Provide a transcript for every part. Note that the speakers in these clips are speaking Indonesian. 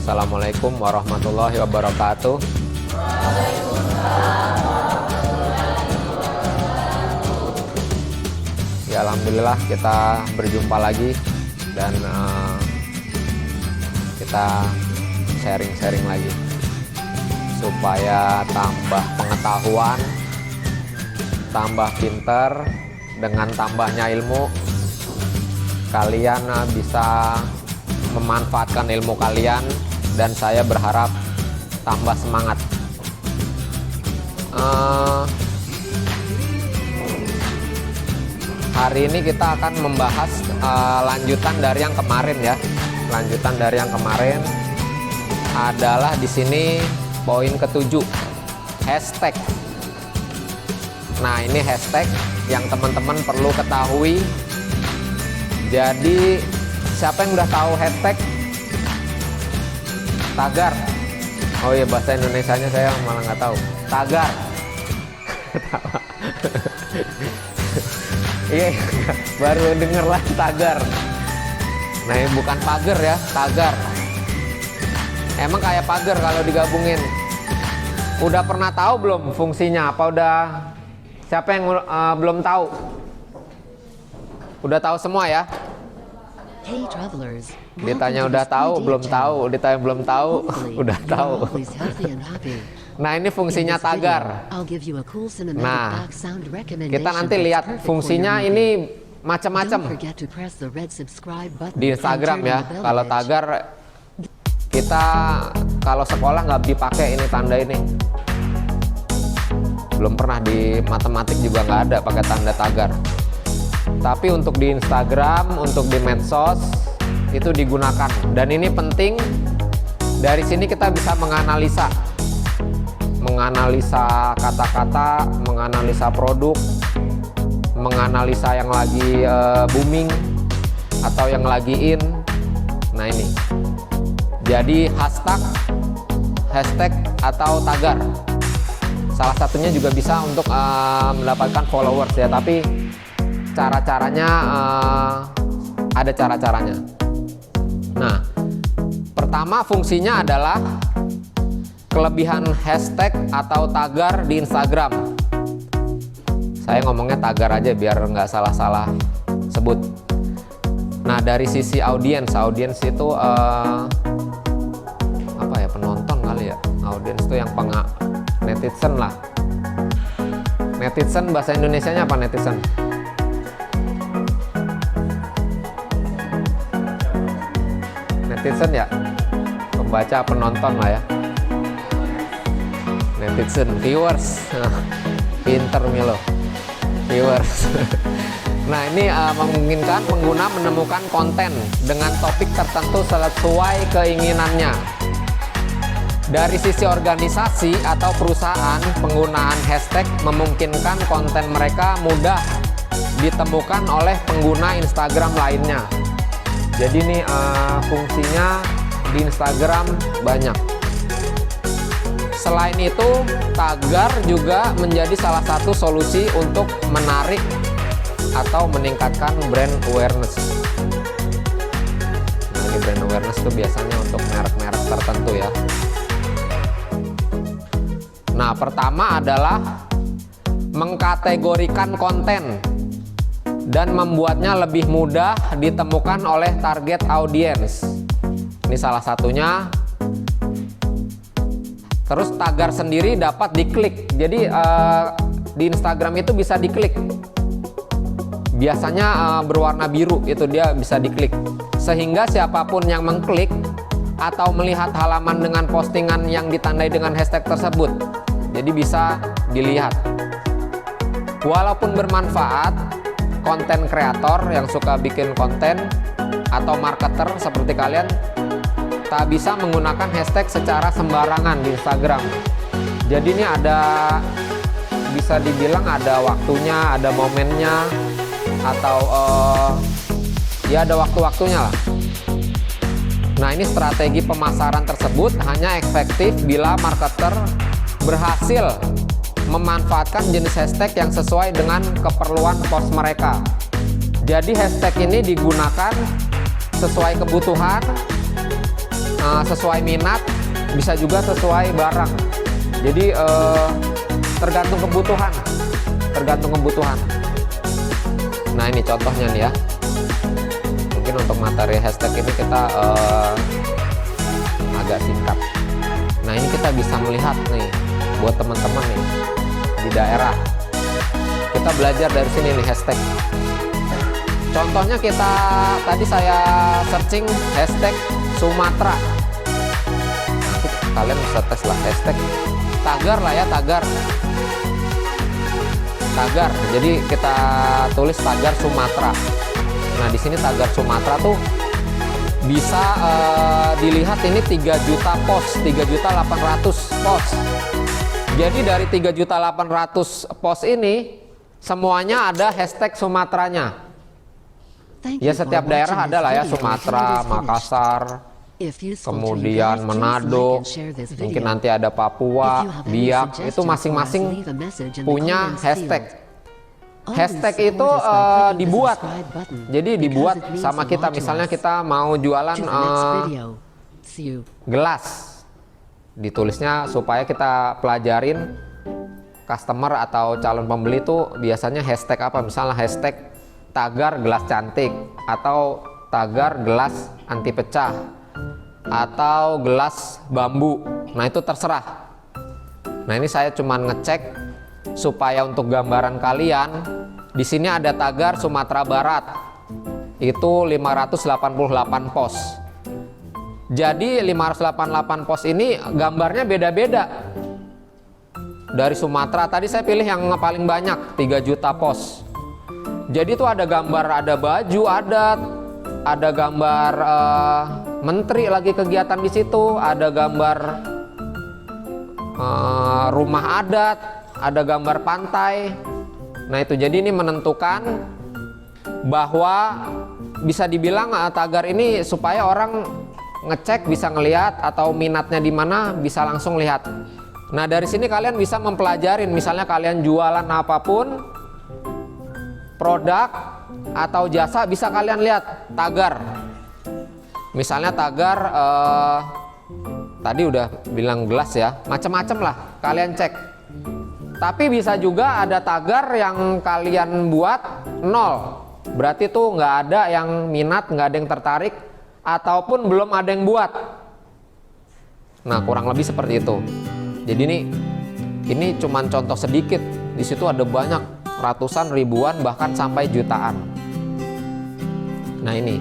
Assalamualaikum warahmatullahi wabarakatuh. Ya, alhamdulillah kita berjumpa lagi dan kita sharing-sharing lagi supaya tambah pengetahuan, tambah pinter. Dengan tambahnya ilmu, kalian bisa memanfaatkan ilmu kalian, dan saya berharap tambah semangat. Hari ini kita akan membahas lanjutan dari yang kemarin ya. Lanjutan dari yang kemarin adalah di sini poin ke-7, hashtag. Nah, ini hashtag yang teman-teman perlu ketahui. Jadi siapa yang udah tahu hashtag? Tagar. Oh iya, bahasa Indonesianya saya malah nggak tahu. Tagar. Iya, baru denger lah tagar. Nah, ini bukan pagar ya, tagar. Emang kayak pagar kalau digabungin. Udah pernah tahu belum fungsinya? Apa udah? Siapa yang belum tahu? Udah tahu semua ya? Hey travelers, Ditanya udah tahu, belum tahu. Ditanya belum tahu, udah tahu. Nah, ini fungsinya tagar. Nah, kita nanti lihat fungsinya ini macam-macam di Instagram ya. Kalau tagar, kita kalau sekolah nggak dipakai ini tanda ini. Belum pernah di matematik juga nggak ada pakai tanda tagar. Tapi untuk di Instagram, untuk di medsos itu digunakan. Dan ini penting. Dari sini kita bisa menganalisa kata-kata, menganalisa produk, menganalisa yang lagi booming atau yang lagi in. Nah, ini. Jadi hashtag atau tagar. Salah satunya juga bisa untuk mendapatkan followers ya, tapi cara-caranya ada cara-caranya. Nah, pertama fungsinya adalah kelebihan hashtag atau tagar di Instagram. Saya ngomongnya tagar aja biar nggak salah-salah sebut. Nah, dari sisi audiens itu apa ya, penonton kali ya. Audiens itu yang netizen lah. Netizen bahasa Indonesianya apa netizen? Netizen ya, pembaca, penonton lah ya. Netizen, viewers. Pinter Milo, viewers. Nah, ini memungkinkan pengguna menemukan konten dengan topik tertentu sesuai keinginannya. Dari sisi organisasi atau perusahaan, penggunaan hashtag memungkinkan konten mereka mudah ditemukan oleh pengguna Instagram lainnya. Jadi ini fungsinya di Instagram banyak. Selain itu, tagar juga menjadi salah satu solusi untuk menarik atau meningkatkan brand awareness. Nah, ini brand awareness itu biasanya untuk merek-merek tertentu ya. Nah, pertama adalah mengkategorikan konten dan membuatnya lebih mudah ditemukan oleh target audiens. Ini salah satunya. Terus tagar sendiri dapat diklik. Jadi di Instagram itu bisa diklik. Biasanya berwarna biru, itu dia bisa diklik. Sehingga siapapun yang mengklik atau melihat halaman dengan postingan yang ditandai dengan hashtag tersebut, jadi bisa dilihat. Walaupun bermanfaat, konten kreator yang suka bikin konten atau marketer seperti kalian tak bisa menggunakan hashtag secara sembarangan di Instagram. Jadi ini bisa dibilang ada waktunya, ada momennya, atau ya ada waktu-waktunya lah. Nah, ini strategi pemasaran tersebut hanya efektif bila marketer berhasil memanfaatkan jenis hashtag yang sesuai dengan keperluan post mereka. Jadi hashtag ini digunakan sesuai kebutuhan sesuai minat, bisa juga sesuai barang. Jadi tergantung kebutuhan. Nah ini contohnya nih ya. Mungkin untuk materi hashtag ini kita agak singkat. Nah ini kita bisa melihat nih buat teman-teman nih di daerah. Kita belajar dari sini nih hashtag. Contohnya tadi saya searching hashtag Sumatera. Nanti kalian bisa tes lah hashtag tagar lah ya, tagar. Jadi kita tulis tagar Sumatera. Nah di sini tagar Sumatera tuh bisa dilihat ini 3 juta post, 3.800.000 post. Jadi dari 3.800.000 post ini semuanya ada hashtag Sumateranya. Ya setiap daerah ada lah ya, Sumatera, Makassar, kemudian Manado, mungkin nanti ada Papua, Biak, itu masing-masing punya hashtag. Hashtag itu dibuat, jadi dibuat sama kita. Misalnya kita mau jualan gelas, ditulisnya supaya kita pelajarin customer atau calon pembeli itu biasanya hashtag apa. Misalnya hashtag tagar gelas cantik, atau tagar gelas anti pecah, atau gelas bambu. Nah itu terserah. Nah ini saya cuman ngecek supaya untuk gambaran kalian, di sini ada tagar Sumatera Barat, itu 588 pos. Jadi 588 pos ini gambarnya beda-beda. Dari Sumatera tadi saya pilih yang paling banyak, 3 juta pos. Jadi itu ada gambar, ada baju adat, ada gambar menteri lagi kegiatan di situ, ada gambar rumah adat, ada gambar pantai. Nah itu jadi ini menentukan bahwa bisa dibilang tagar ini supaya orang ngecek bisa ngelihat, atau minatnya di mana bisa langsung lihat. Nah dari sini kalian bisa mempelajarin, misalnya kalian jualan apapun, produk atau jasa, bisa kalian lihat tagar. Misalnya tagar tadi udah bilang gelas ya, macam-macam lah kalian cek. Tapi bisa juga ada tagar yang kalian buat 0, berarti tuh nggak ada yang minat, nggak ada yang tertarik, ataupun belum ada yang buat. Nah kurang lebih seperti itu. Jadi ini cuman contoh sedikit, di situ ada banyak, ratusan, ribuan, bahkan sampai jutaan. Nah ini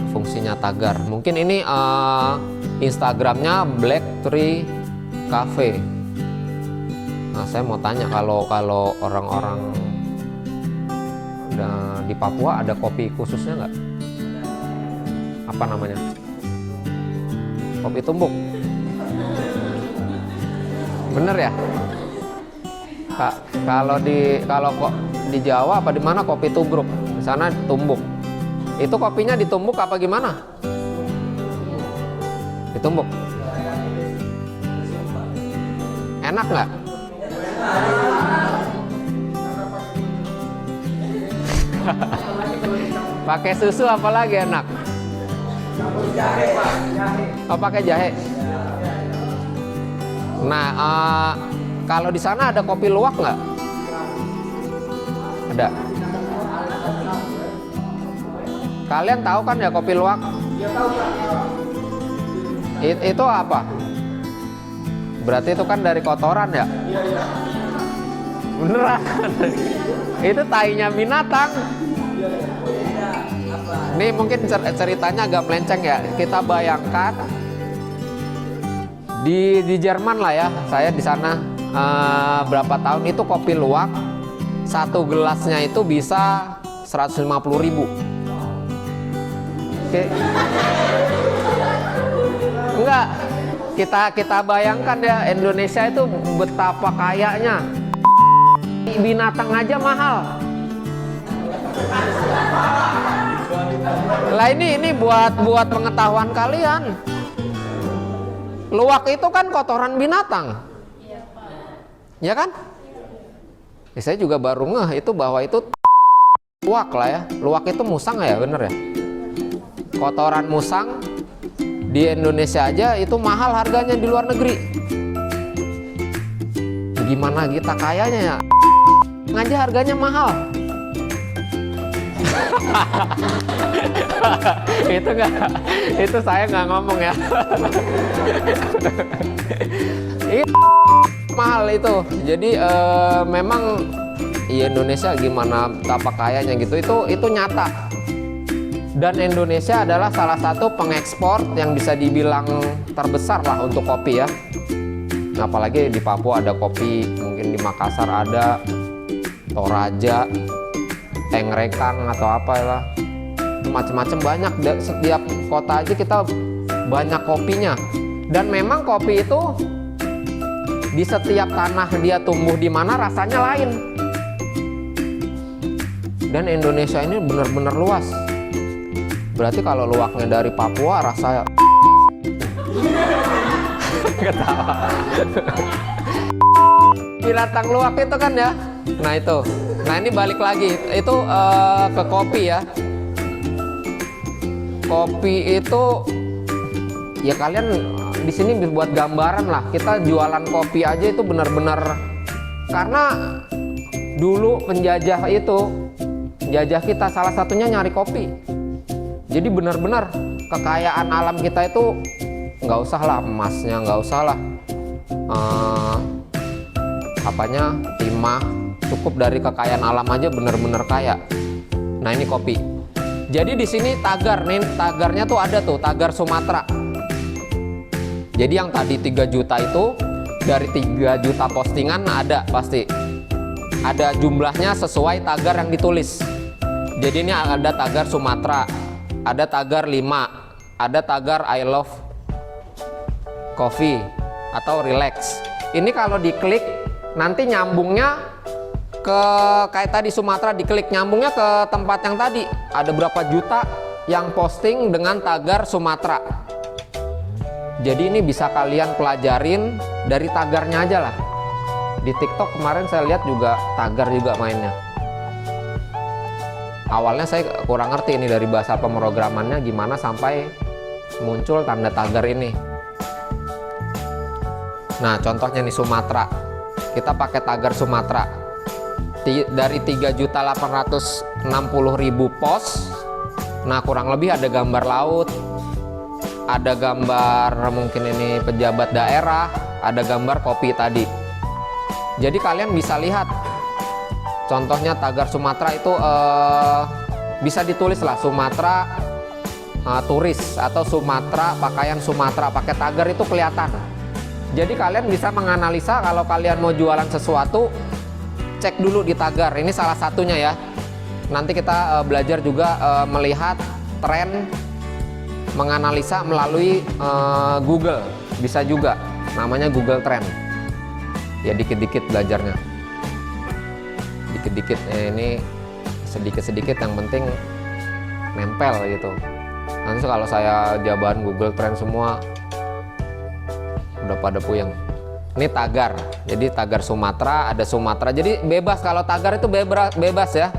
fungsinya tagar. Mungkin ini Instagramnya Black Tree Cafe. Nah saya mau tanya, kalau orang-orang di Papua ada kopi khususnya nggak? Apa namanya? Kopi tumbuk. Bener ya? Kalau kok di Jawa apa di mana kopi tubruk, di sana tumbuk. Itu kopinya ditumbuk apa gimana? Ditumbuk. Enak nggak? Pakai susu apalagi enak? Oh pakai jahe. Nah kalau di sana ada kopi luwak nggak? Ada. Kalian tahu kan ya kopi luwak? Itu apa? Berarti itu kan dari kotoran ya? Beneran? Itu tainya binatang. Ini mungkin ceritanya agak melenceng ya. Kita bayangkan di Jerman lah ya. Saya di sana berapa tahun, itu kopi luwak satu gelasnya itu bisa 150.000. Oke. Enggak, kita bayangkan ya, Indonesia itu betapa kayanya. Binatang aja mahal. Lah ini buat pengetahuan kalian. Luwak itu kan kotoran binatang. Ya kan? Ya, saya juga baru ngeh itu bahwa itu luwak lah ya. Luwak itu musang ya, bener ya? Kotoran musang Di Indonesia aja itu mahal harganya di luar negeri. Gimana kita kayanya ya? Aja harganya mahal. Itu saya nggak ngomong ya. Mahal itu. Jadi memang Indonesia gimana betapa kayanya gitu, itu nyata. Dan Indonesia adalah salah satu pengekspor yang bisa dibilang terbesar lah untuk kopi ya. Apalagi di Papua ada kopi, mungkin di Makassar ada Toraja, Tengrekang atau apa lah, macam-macam banyak. Setiap kota aja kita banyak kopinya. Dan memang kopi itu di setiap tanah dia tumbuh di mana rasanya lain. Dan Indonesia ini benar-benar luas. Berarti kalau luwaknya dari Papua rasa ketawa. Binatang luwak itu kan ya. Nah itu. Nah ini balik lagi. Itu ke kopi ya. Kopi itu ya kalian di sini buat gambaran lah. Kita jualan kopi aja itu benar-benar, karena dulu penjajah kita salah satunya nyari kopi. Jadi benar-benar kekayaan alam kita itu nggak usah lah emasnya, nggak usah lah timah, cukup dari kekayaan alam aja benar-benar kaya. Nah ini kopi. Jadi di sini tagar nih, tagarnya tuh ada tuh tagar Sumatera. Jadi yang tadi 3 juta itu dari 3 juta postingan ada pasti ada jumlahnya sesuai tagar yang ditulis. Jadi ini ada tagar Sumatera, ada tagar 5, ada tagar I love coffee atau relax. Ini kalau diklik nanti nyambungnya ke kayak tadi Sumatera, diklik nyambungnya ke tempat yang tadi. Ada berapa juta yang posting dengan tagar Sumatera. Jadi ini bisa kalian pelajarin dari tagarnya aja lah. Di TikTok kemarin saya lihat juga tagar juga mainnya. Awalnya saya kurang ngerti ini dari bahasa pemrogramannya gimana sampai muncul tanda tagar ini. Nah contohnya nih Sumatera, kita pakai tagar Sumatera dari 3.860.000 post. Nah kurang lebih ada gambar laut, ada gambar mungkin ini pejabat daerah, ada gambar kopi tadi. Jadi kalian bisa lihat contohnya tagar Sumatera itu bisa ditulis lah Sumatera turis atau Sumatera pakaian Sumatera, pakai tagar itu kelihatan. Jadi kalian bisa menganalisa kalau kalian mau jualan sesuatu, cek dulu di tagar. Ini salah satunya ya. Nanti kita belajar juga melihat tren, menganalisa melalui Google. Bisa juga, namanya Google Trend. Ya dikit-dikit belajarnya. Dikit-dikit ini sedikit-sedikit yang penting nempel gitu. Nanti kalau saya jabaran Google Trend semua udah pada puyeng. Ini tagar. Jadi tagar Sumatera, ada Sumatera. Jadi bebas, kalau tagar itu bebas ya.